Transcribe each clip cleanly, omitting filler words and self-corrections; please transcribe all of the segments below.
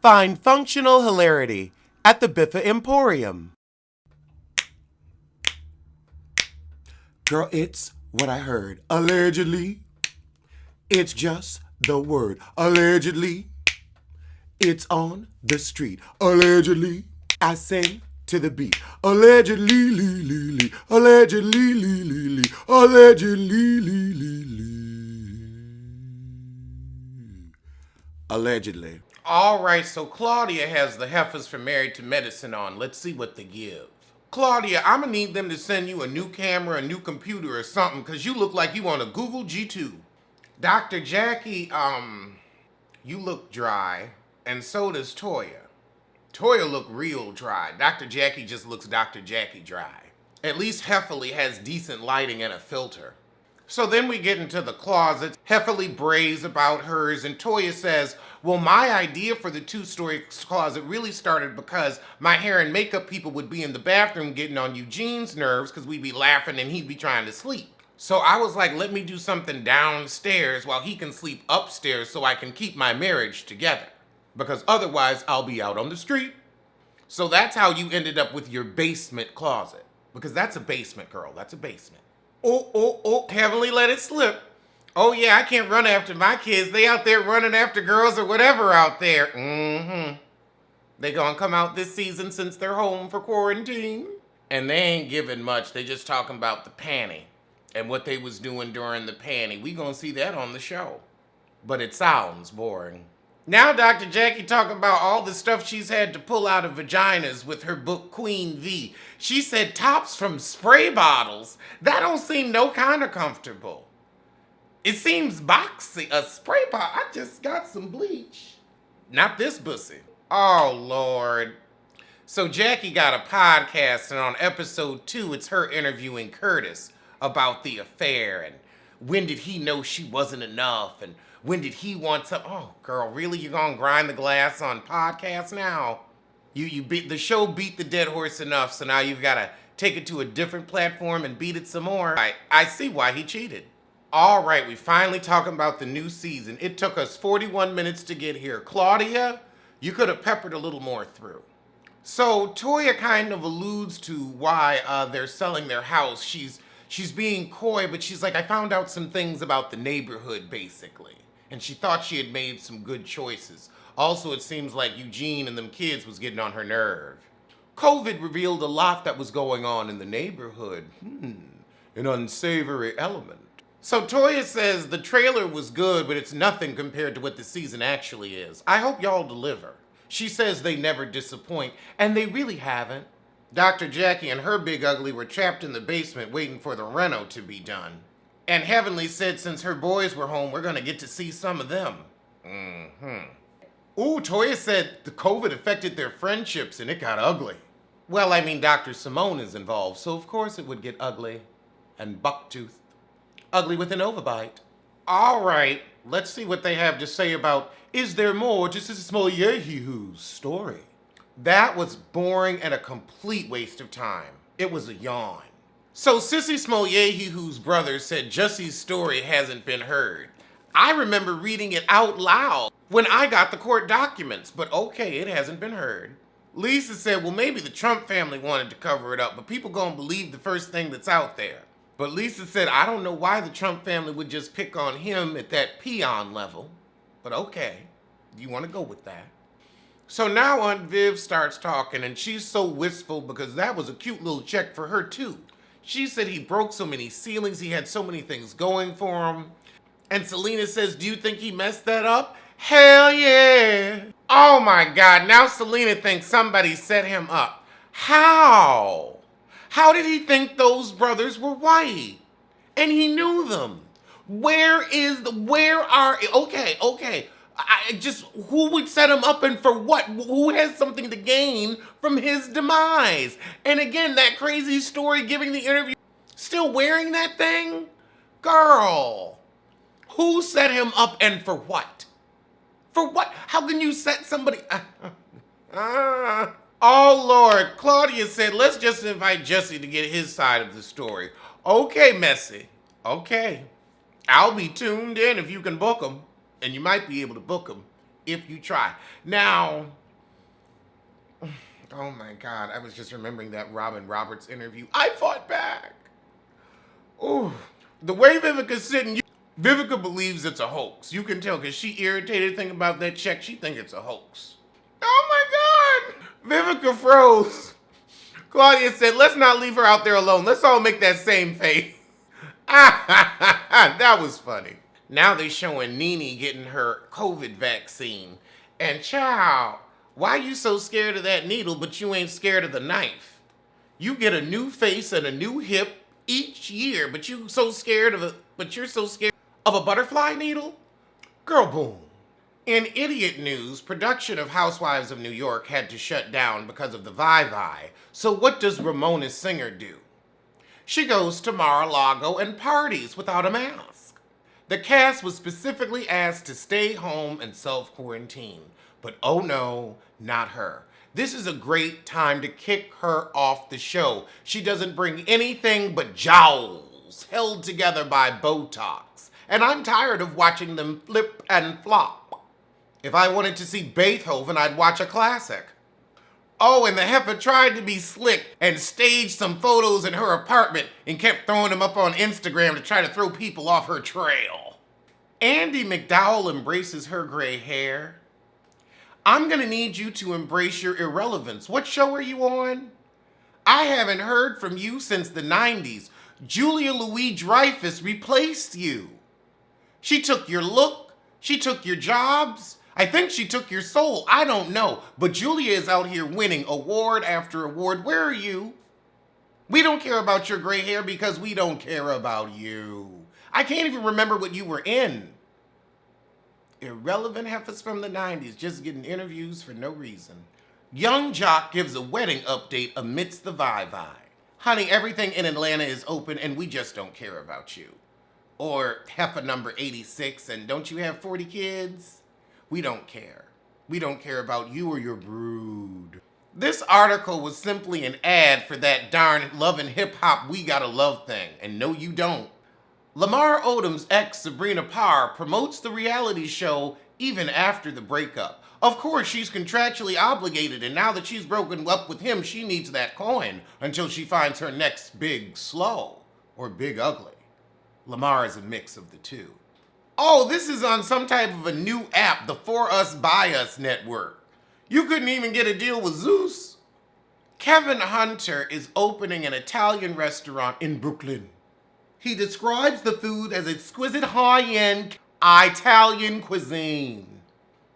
Find functional hilarity at the Biffa Emporium. Girl, it's what I heard. Allegedly, it's just the word. Allegedly, it's on the street. Allegedly, I sing to the beat. Allegedly, lee, lee, lee. Allegedly, lee, lee, lee. Allegedly, lee, lee, lee. Allegedly. All right, so Claudia has the heifers from Married to Medicine on. Let's see what they give. Claudia, I'm gonna need them to send you a new camera, a new computer or something, because you look like you on a Google G2. Dr. Jackie, you look dry, and so does Toya. Toya look real dry. Dr. Jackie just looks Dr. Jackie dry. At least Heffley has decent lighting and a filter. So then we get into the closet. Heffley brays about hers, and Toya says, well, my idea for the two-story closet really started because my hair and makeup people would be in the bathroom getting on Eugene's nerves because we'd be laughing and he'd be trying to sleep. So I was like, let me do something downstairs while he can sleep upstairs so I can keep my marriage together. Because otherwise I'll be out on the street. So that's how you ended up with your basement closet. Because that's a basement, girl. That's a basement. Oh, Heavenly let it slip. Oh yeah, I can't run after my kids. They out there running after girls or whatever out there. They gonna come out this season since they're home for quarantine. And they ain't giving much. They just talking about the panty and what they was doing during the panty. We gonna see that on the show. But it sounds boring. Now Dr. Jackie talking about all the stuff she's had to pull out of vaginas with her book Queen V. She said tops from spray bottles. That don't seem no kind of comfortable. It seems boxy. A spray bottle. I just got some bleach. Not this pussy. Oh, Lord. So Jackie got a podcast, and on episode 2, it's her interviewing Curtis about the affair, and when did he know she wasn't enough, and when did he want some? Oh, girl, really? You gonna grind the glass on podcasts now? You beat the show, beat the dead horse enough, so now you've got to take it to a different platform and beat it some more. I see why he cheated. All right, we finally talking about the new season. It took us 41 minutes to get here. Claudia, you could have peppered a little more through. So Toya kind of alludes to why they're selling their house. She's being coy, but she's like, I found out some things about the neighborhood, basically. And she thought she had made some good choices. Also, it seems like Eugene and them kids was getting on her nerve. COVID revealed a lot that was going on in the neighborhood. An unsavory element. So Toya says the trailer was good, but it's nothing compared to what the season actually is. I hope y'all deliver. She says they never disappoint, and they really haven't. Dr. Jackie and her big ugly were trapped in the basement waiting for the reno to be done. And Heavenly said since her boys were home, we're gonna get to see some of them. Ooh, Toya said the COVID affected their friendships and it got ugly. Well, I mean, Dr. Simone is involved, so of course it would get ugly and bucktoothed. Ugly with an overbite. All right, let's see what they have to say about Is There More to Sissy Smolyahihu's story. That was boring and a complete waste of time. It was a yawn. So Sissy Smolyahihu's brother said Jussie's story hasn't been heard. I remember reading it out loud when I got the court documents, but okay, it hasn't been heard. Lisa said, well, maybe the Trump family wanted to cover it up, but people gonna believe the first thing that's out there. But Lisa said, I don't know why the Trump family would just pick on him at that peon level. But okay, you want to go with that. So now Aunt Viv starts talking, and she's so wistful because that was a cute little check for her too. She said he broke so many ceilings, he had so many things going for him. And Selena says, do you think he messed that up? Hell yeah. Oh my God, now Selena thinks somebody set him up. How? How did he think those brothers were white? And he knew them. Okay. Who would set him up and for what? Who has something to gain from his demise? And again, that crazy story giving the interview, still wearing that thing? Girl, who set him up and for what? For what? How can you set somebody? Oh, Lord. Claudia said, let's just invite Jesse to get his side of the story. Okay, Messy. Okay. I'll be tuned in if you can book him. And you might be able to book him if you try. Now, oh my God, I was just remembering that Robin Roberts interview. I fought back. Ooh, the way Vivica's sitting, Vivica believes it's a hoax. You can tell because she irritated thinking about that check. She thinks it's a hoax. Oh my God. Vivica froze. Claudia said, let's not leave her out there alone. Let's all make that same face. That was funny. Now they showing Nene getting her COVID vaccine. And child, why you so scared of that needle, but you ain't scared of the knife? You get a new face and a new hip each year, but you're so scared of a butterfly needle? Girl, boom. In idiot news, production of Housewives of New York had to shut down because of the ViVi. So what does Ramona Singer do? She goes to Mar-a-Lago and parties without a mask. The cast was specifically asked to stay home and self-quarantine. But oh no, not her. This is a great time to kick her off the show. She doesn't bring anything but jowls held together by Botox. And I'm tired of watching them flip and flop. If I wanted to see Beethoven, I'd watch a classic. Oh, and the heifer tried to be slick and staged some photos in her apartment and kept throwing them up on Instagram to try to throw people off her trail. Andie MacDowell embraces her gray hair. I'm gonna need you to embrace your irrelevance. What show are you on? I haven't heard from you since the 90s. Julia Louis-Dreyfus replaced you. She took your look. She took your jobs. I think she took your soul. I don't know. But Julia is out here winning award after award. Where are you? We don't care about your gray hair because we don't care about you. I can't even remember what you were in. Irrelevant heifers from the 90s just getting interviews for no reason. Young Jock gives a wedding update amidst the ViVi. Honey, everything in Atlanta is open and we just don't care about you. Or heifer number 86 and don't you have 40 kids? We don't care. We don't care about you or your brood. This article was simply an ad for that darn Love and Hip Hop We Gotta Love thing. And no, you don't. Lamar Odom's ex, Sabrina Parr, promotes the reality show even after the breakup. Of course, she's contractually obligated, and now that she's broken up with him, she needs that coin until she finds her next big slow or big ugly. Lamar is a mix of the two. Oh, this is on some type of a new app, the For Us By Us network. You couldn't even get a deal with Zeus. Kevin Hunter is opening an Italian restaurant in Brooklyn. He describes the food as exquisite high-end Italian cuisine.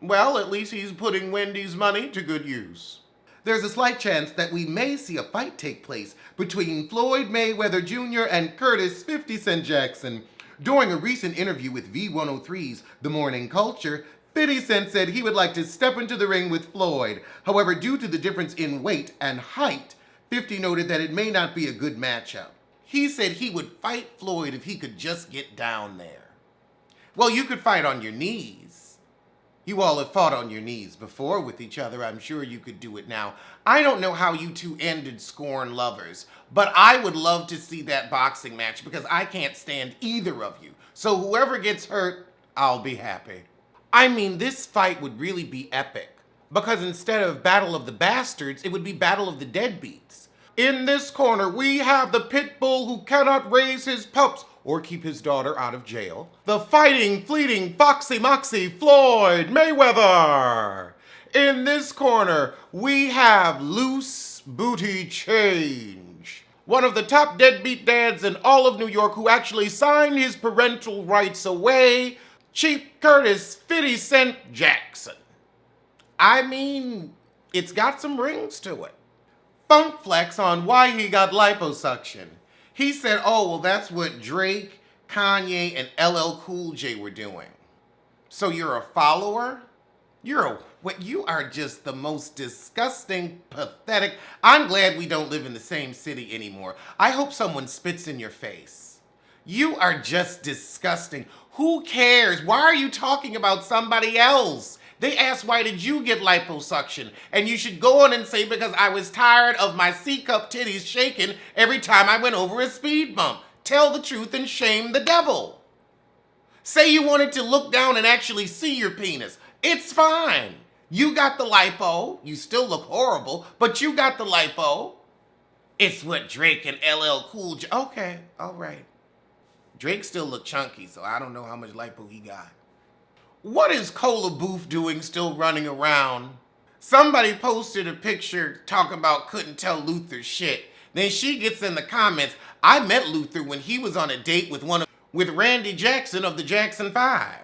Well, at least he's putting Wendy's money to good use. There's a slight chance that we may see a fight take place between Floyd Mayweather Jr. and Curtis 50 Cent Jackson. During a recent interview with V103's The Morning Culture, 50 Cent said he would like to step into the ring with Floyd. However, due to the difference in weight and height, 50 noted that it may not be a good matchup. He said he would fight Floyd if he could just get down there. Well, you could fight on your knees. You all have fought on your knees before with each other. I'm sure you could do it now. I don't know how you two ended Scorn Lovers, but I would love to see that boxing match because I can't stand either of you. So whoever gets hurt, I'll be happy. I mean, this fight would really be epic because instead of Battle of the Bastards, it would be Battle of the Deadbeats. In this corner, we have the pit bull who cannot raise his pups or keep his daughter out of jail. The fighting, fleeting, foxy moxy Floyd Mayweather. In this corner, we have Loose Booty Change, one of the top deadbeat dads in all of New York who actually signed his parental rights away, Cheap Curtis 50 Cent Jackson. I mean, it's got some rings to it. Funk Flex on why he got liposuction. He said, oh, well, that's what Drake, Kanye, and LL Cool J were doing. So you're a follower? You are just the most disgusting, pathetic. I'm glad we don't live in the same city anymore. I hope someone spits in your face. You are just disgusting. Who cares? Why are you talking about somebody else? They asked, why did you get liposuction? And you should go on and say, because I was tired of my C-cup titties shaking every time I went over a speed bump. Tell the truth and shame the devil. Say you wanted to look down and actually see your penis. It's fine. You got the lipo. You still look horrible, but you got the lipo. It's what Drake and LL Cool J. Okay, all right. Drake still look chunky, so I don't know how much lipo he got. What is Cola Booth doing still running around? Somebody posted a picture talking about couldn't tell Luther shit. Then she gets in the comments, I met Luther when he was on a date with Randy Jackson of the Jackson 5.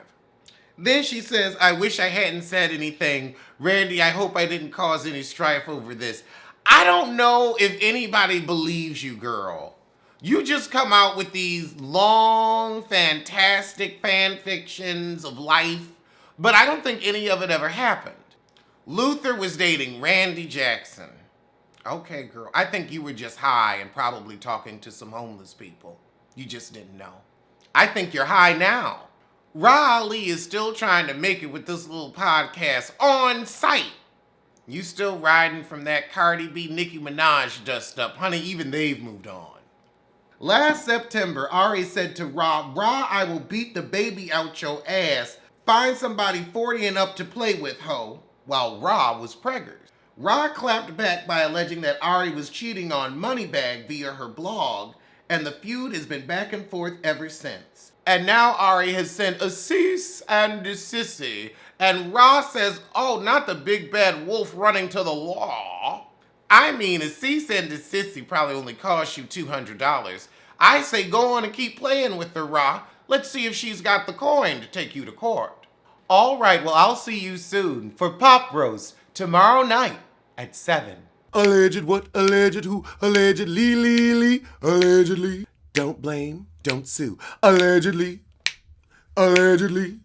Then she says, I wish I hadn't said anything. Randy, I hope I didn't cause any strife over this. I don't know if anybody believes you, girl. You just come out with these long, fantastic fan fictions of life, but I don't think any of it ever happened. Luther was dating Randy Jackson. Okay, girl, I think you were just high and probably talking to some homeless people. You just didn't know. I think you're high now. Ra Ali is still trying to make it with this little podcast on site. You still riding from that Cardi B, Nicki Minaj dust up. Honey, even they've moved on. Last September, Ari said to Ra, I will beat the baby out your ass. Find somebody 40 and up to play with, ho, while Ra was preggers. Ra clapped back by alleging that Ari was cheating on Moneybag via her blog, and the feud has been back and forth ever since. And now Ari has sent a cease and desist, and Ra says, oh, not the big bad wolf running to the law. I mean, a cease and desist probably only cost you $200. I say go on and keep playing with her, Ra. Let's see if she's got the coin to take you to court. All right, well, I'll see you soon for Pop Roast tomorrow night at 7. Alleged what? Alleged who? Allegedly. Don't blame, don't sue. Allegedly. Allegedly.